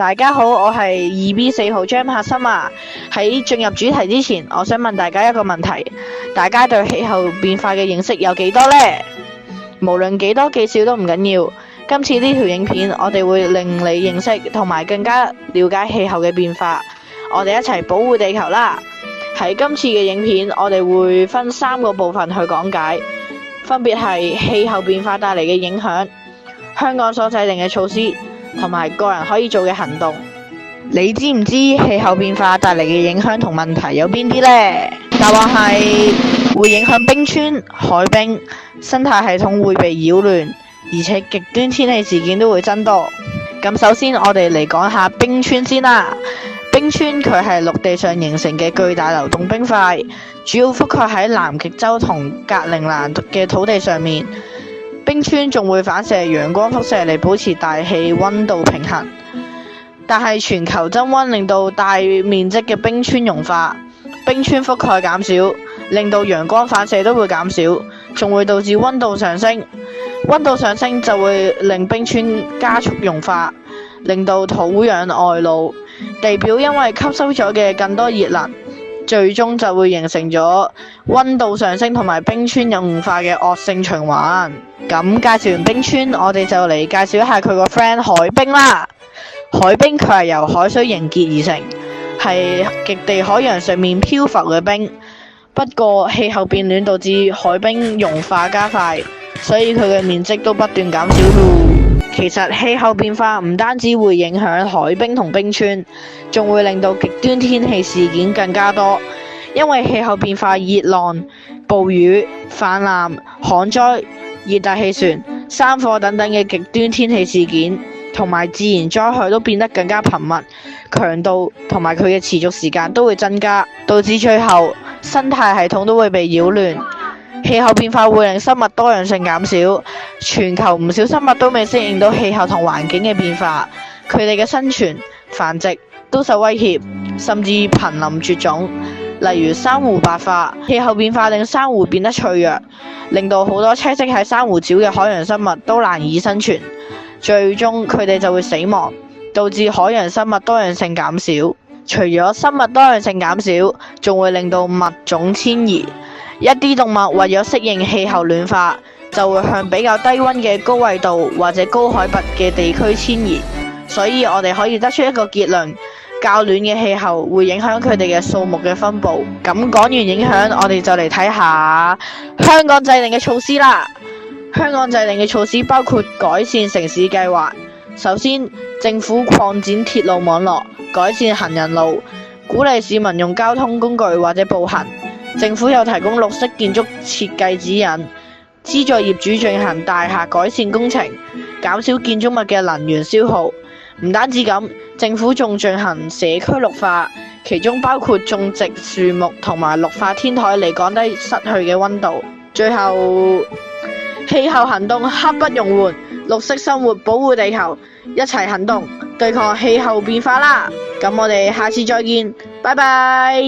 大家好，我係2B4號張柏森啊。喺進入主題之前，我想問大家一個問題：大家對氣候變化嘅認識有幾多呢？無論幾多幾少都唔緊要。今次呢條影片，我哋會令你認識同埋更加了解氣候嘅變化。我哋一齊保護地球啦！喺今次嘅影片，我哋會分3個部分去講解，分別係氣候變化帶嚟嘅影響、香港所制定嘅措施，同埋個人可以做嘅行動。你知唔知氣候變化帶嚟嘅影響同問題有邊啲呢？答案係會影響冰川、海冰，生態系統會被擾亂，而且極端天氣事件都會增多。咁首先我哋嚟講下冰川先啦。冰川佢係陸地上形成嘅巨大流動冰塊，主要覆蓋喺南極洲同格陵蘭嘅土地上面。冰川仲會反射陽光輻射嚟保持大氣溫度平衡，但係全球增溫令到大面積嘅冰川融化，冰川覆蓋減少，令到陽光反射都會減少，仲會導致溫度上升。溫度上升就會令冰川加速融化，令到土壤外露，地表因為吸收咗嘅更多熱能，最終就會形成咗溫度上升同埋冰川融化嘅惡性循環。咁介紹完冰川，我哋就嚟介紹一下佢個 friend 海冰啦。海冰佢係由海水凝結而成，係極地海洋上面漂浮嘅冰。不過氣候變暖導致海冰融化加快，所以佢嘅面積都不斷減少咯。其實氣候變化唔單止會影響海冰同冰川，仲會令到極端天氣事件更加多。因為氣候變化，熱浪、暴雨、泛濫、旱災、熱帶氣旋、山火等等嘅極端天氣事件同埋自然災害都變得更加頻密，強度同埋佢嘅持續時間都會增加，導致最後生態系統都會被擾亂。氣候變化會令生物多樣性減少，全球唔少生物都未適應到氣候同環境嘅變化，佢哋嘅生存、繁殖都受威脅，甚至瀕臨絕種。例如珊瑚白化，氣候變化令珊瑚變得脆弱，令到好多棲息喺珊瑚礁嘅海洋生物都難以生存，最終佢哋就會死亡，導致海洋生物多樣性減少。除咗生物多樣性減少，仲會令到物種遷移，一啲動物為咗適應氣候暖化，就會向比較低溫嘅高緯度或者高海拔嘅地區遷移。所以我哋可以得出一個結論，較暖嘅氣候會影響佢哋嘅數目嘅分布。咁講完影響，我哋就嚟睇下香港制定嘅措施啦。香港制定嘅措施包括改善城市計劃。首先，政府擴展鐵路網絡，改善行人路，鼓勵市民用交通工具或者步行。政府又提供綠色建築設計指引，資助業主進行大廈改善工程，減少建築物嘅能源消耗。唔單止咁，政府仲進行社區綠化，其中包括種植樹木同埋綠化天台嚟降低失去嘅溫度。最後，氣候行動刻不容緩，綠色生活保護地球，一齊行動對抗氣候變化啦！咁我哋下次再見，拜拜。